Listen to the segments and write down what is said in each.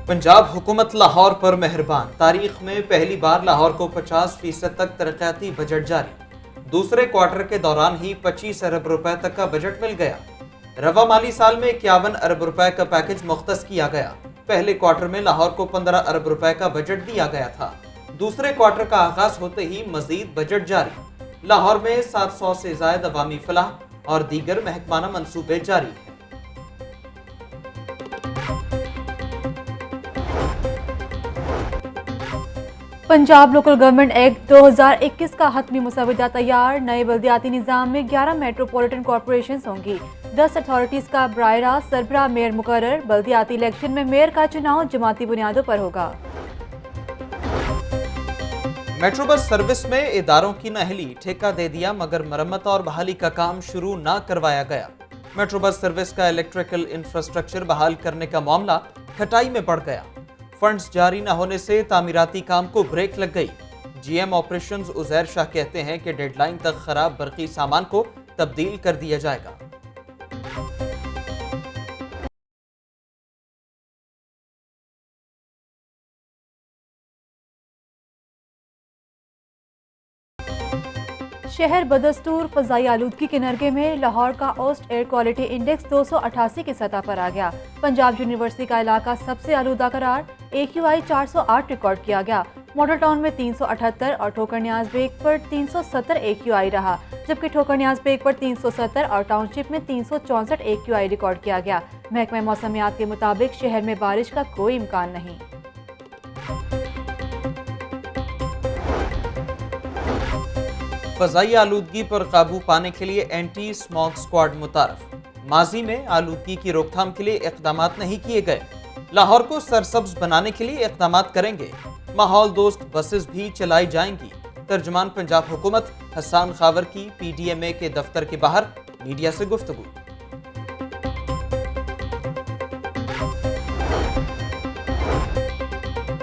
पंजाब हुकूमत लाहौर पर मेहरबान। तारीख में पहली बार लाहौर को 50% तक तरक्याती बजट जारी। दूसरे क्वार्टर के दौरान ही 25 अरब रुपए तक का बजट मिल गया। रवा माली साल में 51 अरब रुपए का पैकेज मुख्तस किया गया। पहले क्वार्टर में लाहौर को 15 अरब रुपए का बजट दिया गया था। दूसरे क्वार्टर का आगाज होते ही मजीद बजट जारी। लाहौर में 700 से ज्यादा अवामी फलाह और दीगर महकमाना मंसूबे जारी हैं। पंजाब लोकल गवर्नमेंट एक्ट 2021 का हतमी मुसवदा तैयार। नए बल्दियाती निज़ाम में 11 मेट्रोपॉलिटन कॉरपोरेशन होंगी। 10 अथॉरिटीज़ का बराह रास्त सरबराह मेयर मुकर्रर। बल्दियाती इलेक्शन में मेयर का चुनाव जमाती बुनियादों पर होगा। मेट्रो बस सर्विस में इदारों की नहली। ठेका दे दिया मगर मरम्मत और बहाली का काम शुरू न करवाया गया। मेट्रो बस सर्विस का इलेक्ट्रिकल इंफ्रास्ट्रक्चर बहाल करने का मामला खटाई में पड़ गया। फंड्स जारी न होने से तामीराती काम को ब्रेक लग गई। जीएम ऑपरेशंस उजैर शाह कहते हैं कि डेडलाइन तक खराब बरकी सामान को तब्दील कर दिया जाएगा। शहर बदस्तूर फजाई आलूदगी के नरगे में लाहौर का औसत एयर क्वालिटी इंडेक्स 288 की सतह पर आ गया। पंजाब यूनिवर्सिटी का इलाका सबसे आलूदा करार। AQI 408 रिकॉर्ड किया गया। मॉडल टाउन में 378 और ठोकर न्याज बेग पर 370 AQI रहा, जबकि ठोकर न्याज बेग पर 370 और टाउनशिप में 364 AQI रिकॉर्ड किया गया। महकमा मौसमियात के मुताबिक शहर में बारिश का कोई इम्कान नहीं। फजाई आलूदगी पर काबू पाने के लिए एंटी स्मॉग स्क्वाड मुतारफ। माजी में आलूदगी की रोकथाम के लिए इकदाम नहीं किए गए। लाहौर को सरसब्ज बनाने के लिए इकदाम करेंगे। माहौल दोस्त बसेस भी चलाई जाएंगी। तर्जुमान पंजाब हुकूमत हसन खावर की PDMA के दफ्तर के बाहर मीडिया से गुफ्तगू।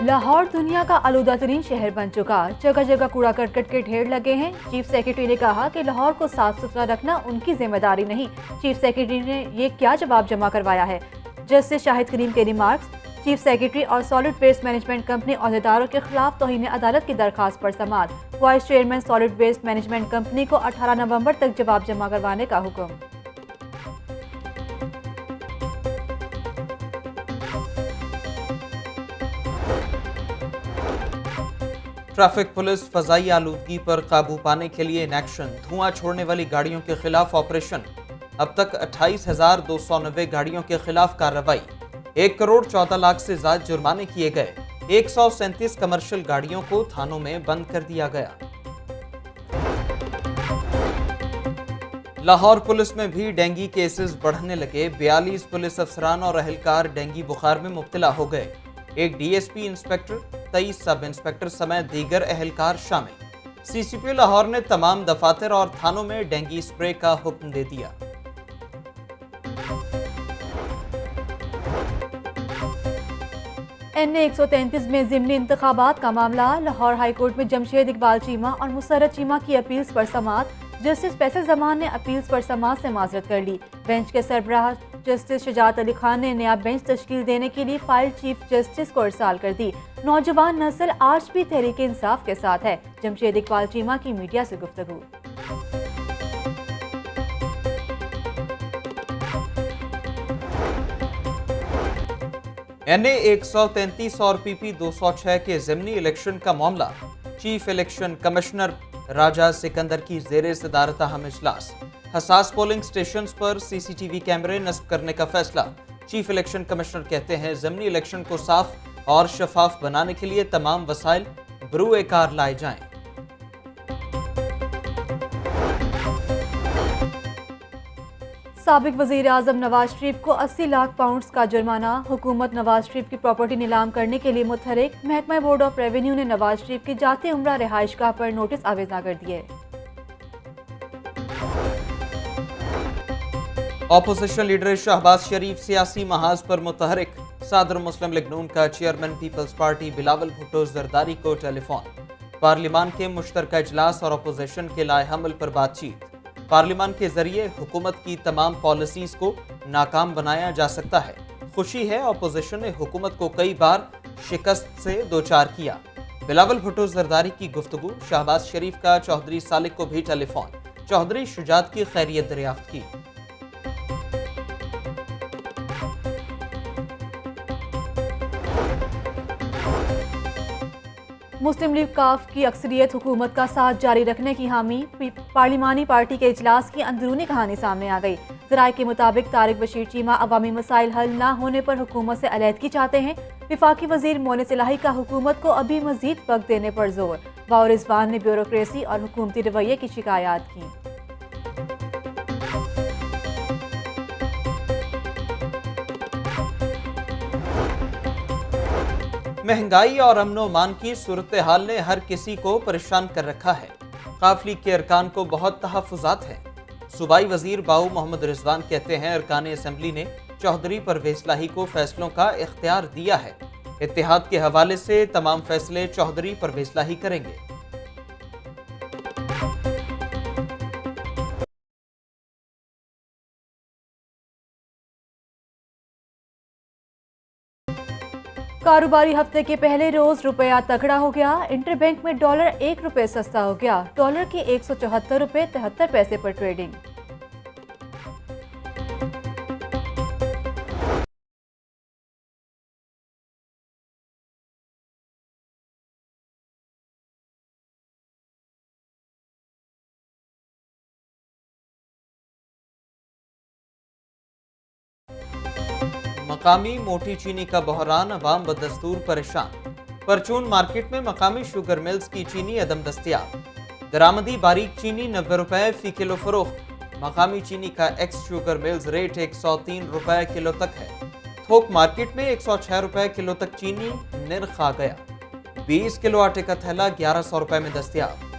लाहौर दुनिया का आलूदा तरीन शहर बन चुका। जगह जगह कूड़ा करकट के ढेर लगे हैं। चीफ सेक्रेटरी ने कहा कि लाहौर को साफ सुथरा रखना उनकी जिम्मेदारी नहीं। चीफ सेक्रेटरी ने ये क्या जवाब जमा करवाया है? जस्टिस शाहिद करीम के रिमार्क्स। चीफ सेक्रेटरी और सॉलिड वेस्ट मैनेजमेंट कंपनी अहदेदारों के खिलाफ तौहीन अदालत की दरखास्त पर समाअत। Vice chairman solid waste management company को 18 नवंबर तक जवाब जमा करवाने का हुक्म। ट्रैफिक पुलिस फजाई आलूदगी पर काबू पाने के लिए इन एक्शन। धुआं छोड़ने वाली गाड़ियों के खिलाफ ऑपरेशन। अब तक 28,290 गाड़ियों के खिलाफ कार्रवाई। 1 करोड़ 14 लाख से ज्यादा जुर्माने किए गए। 137 कमर्शियल गाड़ियों को थानों में बंद कर दिया गया। लाहौर पुलिस में भी डेंगू केसेस बढ़ने लगे। 42 पुलिस अफसरान और अहलकार डेंगू बुखार में मुब्तला हो गए। एक DSP इंस्पेक्टर, 23 सब इंस्पेक्टर समेत दीगर अहलकार शामिल। CCP लाहौर ने तमाम दफातर और थानों में डेंगू स्प्रे का हुक्म दे दिया। NA 133 में ज़िमनी इंतखाबात का मामला। लाहौर हाईकोर्ट में जमशेद इकबाल चीमा और मुसर्रत चीमा की अपील्स पर समाअत। जस्टिस फैसल जमान ने अपील्स पर समाअत से माजरत कर ली। बेंच के सरबराह जस्टिस शुजात अली खान ने नया बेंच तश्कील देने के लिए फाइल चीफ जस्टिस को इरसाल कर दी। नौजवान नस्ल आज भी तहरीक इंसाफ के साथ है। जमशेद इकबाल चीमा की मीडिया से गुफ्तगू। NA 133 और PP 206 के ज़िमनी इलेक्शन का मामला। चीफ इलेक्शन कमिश्नर राजा सिकंदर की ज़ेरे सदारत अहम इजलास। हसास पोलिंग स्टेशन पर CCTV कैमरे नस्ब करने का फैसला। चीफ इलेक्शन कमिश्नर कहते हैं ज़िमनी इलेक्शन को साफ और शफाफ बनाने के लिए तमाम वसाइल बरूए कार लाए जाएं। साबिक वज़ीर आज़म नवाज शरीफ को 80 लाख पाउंड्स का जुर्माना। हुकूमत नवाज शरीफ की प्रॉपर्टी नीलाम करने के लिए मुतहरिक। महकमा बोर्ड ऑफ रेवेन्यू ने नवाज शरीफ की जाते उम्रा रिहाइशगाह पर नोटिस आवेदना कर दिए। ऑपोजिशन लीडर शहबाज शरीफ सियासी महाज पर मुतहरिक। सदर मुस्लिम लीग नून का chairman Peoples Party Bilawal Bhutto Zardari को टेलीफोन। पार्लियामान के मुश्तरका इजलास और अपोजिशन के लाए हमल पर बातचीत। पार्लियामान के जरिए हुकूमत की तमाम पॉलिसीज को नाकाम बनाया जा सकता है। खुशी है, अपोजिशन ने हुकूमत को कई बार शिकस्त से दोचार किया। बिलावल भुट्टो जरदारी की गुफ्तगू। शहबाज शरीफ का चौधरी सालिक को भी टेलीफोन, चौधरी शुजात की खैरियत दरियाफ्त की। मुस्लिम लीग काफ की अक्सरियत हुकूमत का साथ जारी रखने की हामी। पार्लिमानी पार्टी के इजलास की अंदरूनी कहानी सामने आ गई। ज़राए के मुताबिक तारिक बशीर चीमा अवामी मसाइल हल न होने पर हुकूमत से अलहदगी चाहते हैं। विफाकी वजीर मोनिस इलाही का हुकूमत को अभी मजीद वक्त देने पर जोर। वाओ रिजवान ने ब्यूरोक्रेसी और हुकूमती रवैये की शिकायत की। महंगाई और अमनो मान की सूरत हाल ने हर किसी को परेशान कर रखा है। काफिले के अरकान को बहुत तहफ़्फ़ुज़ात हैं। सूबाई वजीर बाऊ मोहम्मद रिजवान कहते हैं, अरकान असम्बली ने चौधरी परवेज़ लाही को फैसलों का इख्तियार दिया है। इत्तेहाद के हवाले से तमाम फैसले चौधरी परवेज़ लाही करेंगे। कारोबारी हफ्ते के पहले रोज रुपया तगड़ा हो गया। इंटरबैंक में डॉलर ₹1 सस्ता हो गया। डॉलर की ₹174.73 पर ट्रेडिंग। मकामी मोटी चीनी का बहरान, अवाम बदस्तूर परेशान। परचून मार्केट में मकामी शुगर मिल्स की चीनी अदम दस्तयाब। दरामदी बारीक चीनी ₹90 फी किलो फरोख्त। मकामी चीनी का x sugar mills rate ₹103 kilo तक है। थोक मार्केट में ₹106 किलो तक चीनी निर्ख आ गया। 20 किलो आटे का थैला ₹1100 में दस्तयाब।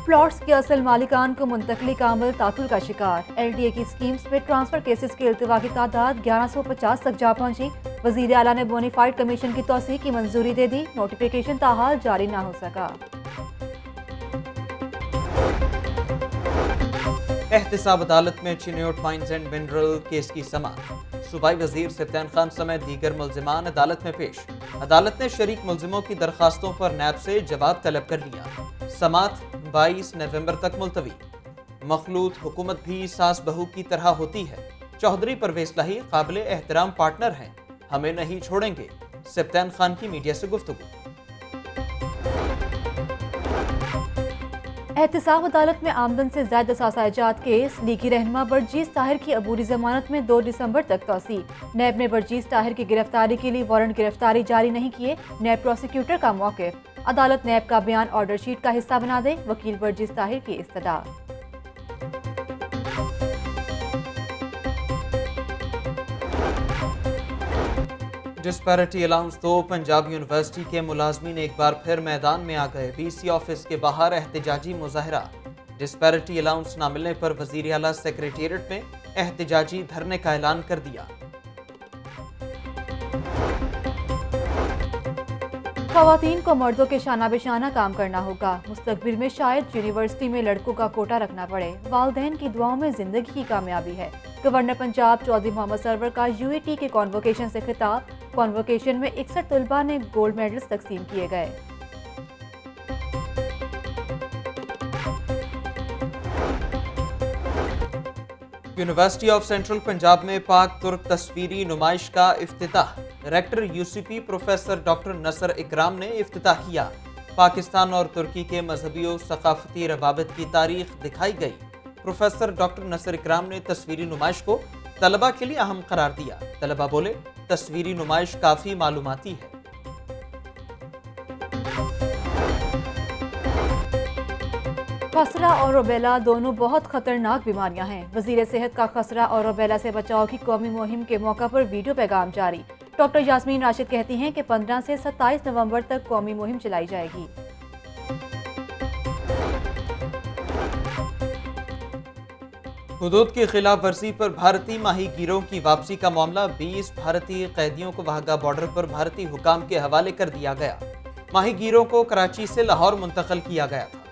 प्लॉट्स के असल मालिकान को मुंतकली का अमल तातुल का शिकार। LDA की स्कीम्स में ट्रांसफर केसेस के इल्तिवा की तादाद 1150 तक जा पहुंची। वजीर आला ने बोनीफाइड कमीशन की तौसीक की मंजूरी दे दी। नोटिफिकेशन ताहाल जारी ना हो सका। एहतिसाब अदालत में Chiniot mines and mineral case की समाअत। सूबाई वजीर सत्यान खान समेत दीगर मुल्जिमान अदालत में पेश। अदालत ने शरीक मुल्जिमों की दरखास्तों पर नैब से जवाब तलब कर लिया। समाअत 22 नवंबर तक मुलतवी। मखलूत हुकूमत भी सास बहू की तरह होती है। चौधरी परवेज़ लाही काबिल एहतराम पार्टनर हैं, हमें नहीं छोड़ेंगे। सत्यान खान की मीडिया से गुफ्तगू। एहतिसाब अदालत में आमदन से ज्यादा सासाजात केस। लीगी रहनुमा बरजीज ताहिर की अबूरी जमानत में 2 दिसंबर तक तौसी। नैब ने बरजीज ताहिर की गिरफ्तारी के लिए वारंट गिरफ्तारी जारी नहीं किए। नैब प्रोसिक्यूटर का मौक़िफ़। अदालत नैब का बयान ऑर्डर शीट का हिस्सा बना दे। वकील बरजीज ताहिर की इस्तदा। डिस्पैरिटी अलाउंस 2 पंजाब यूनिवर्सिटी के मुलाजमीन एक बार फिर मैदान में आ गए। BC ऑफिस के बाहर एहतजाजी मुजाहरा। डिस्पैरिटी अलाउंस न मिलने पर वजीर आला सेक्रेटेरिएट में एहतजाजी धरने का ऐलान कर दिया। ख़वातीन को मर्दों के शाना बेशाना काम करना होगा। मुस्तकबिल में शायद यूनिवर्सिटी में लड़कों का कोटा रखना पड़े। वालिदैन की दुआओं में जिंदगी की कामयाबी है। गवर्नर पंजाब चौधरी मोहम्मद सरवर का UAT के कॉन्वोकेशन से खिताब। कॉन्वोकेशन में 61 तलबा ने गोल्ड मेडल्स तकसीम किए गए। यूनिवर्सिटी ऑफ सेंट्रल पंजाब में पाक तुर्क तस्वीरी नुमाइश का इफ्तिताह। रेक्टर UCP प्रोफेसर डॉक्टर नसर इकराम ने इफ्तिताह किया। पाकिस्तान और तुर्की के मजहबी और सकाफती रवाबित की तारीख दिखाई गई। प्रोफेसर डॉक्टर नसर इकराम ने तस्वीरी नुमाइश को तलबा के लिए अहम करार दिया। तलबा बोले, तस्वीरी नुमाइश काफ़ी मालूमाती है। खसरा और रूबेला दोनों बहुत खतरनाक बीमारियां हैं। वजीर सेहत का खसरा और रूबेला से बचाव की कौमी मुहिम के मौका पर वीडियो पैगाम जारी। डॉक्टर यास्मीन राशिद कहती हैं कि 15 से 27 नवंबर तक कौमी मुहिम चलाई जाएगी। हुदूद की खिलाफ वर्जी पर भारतीय माहीगीरों की वापसी का मामला। 20 भारतीय कैदियों को वाघा बॉर्डर पर भारतीय हुकाम के हवाले कर दिया गया। माहीगीरों को कराची से लाहौर मुंतकिल किया गया था।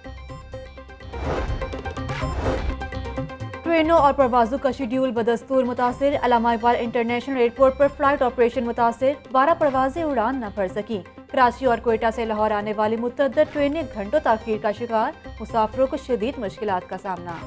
ट्रेनों और परवाजों का शेड्यूल बदस्तूर मुतासिर। अल्लामा इकबाल इंटरनेशनल एयरपोर्ट पर फ्लाइट ऑपरेशन मुतासिर। 12 परवाजें उड़ान न भर सकी। कराची और कोयटा से लाहौर आने वाली मुतअद्दिद ट्रेनें घंटों ताखीर का शिकार। मुसाफिरों को शदीद मुश्किलात का सामना।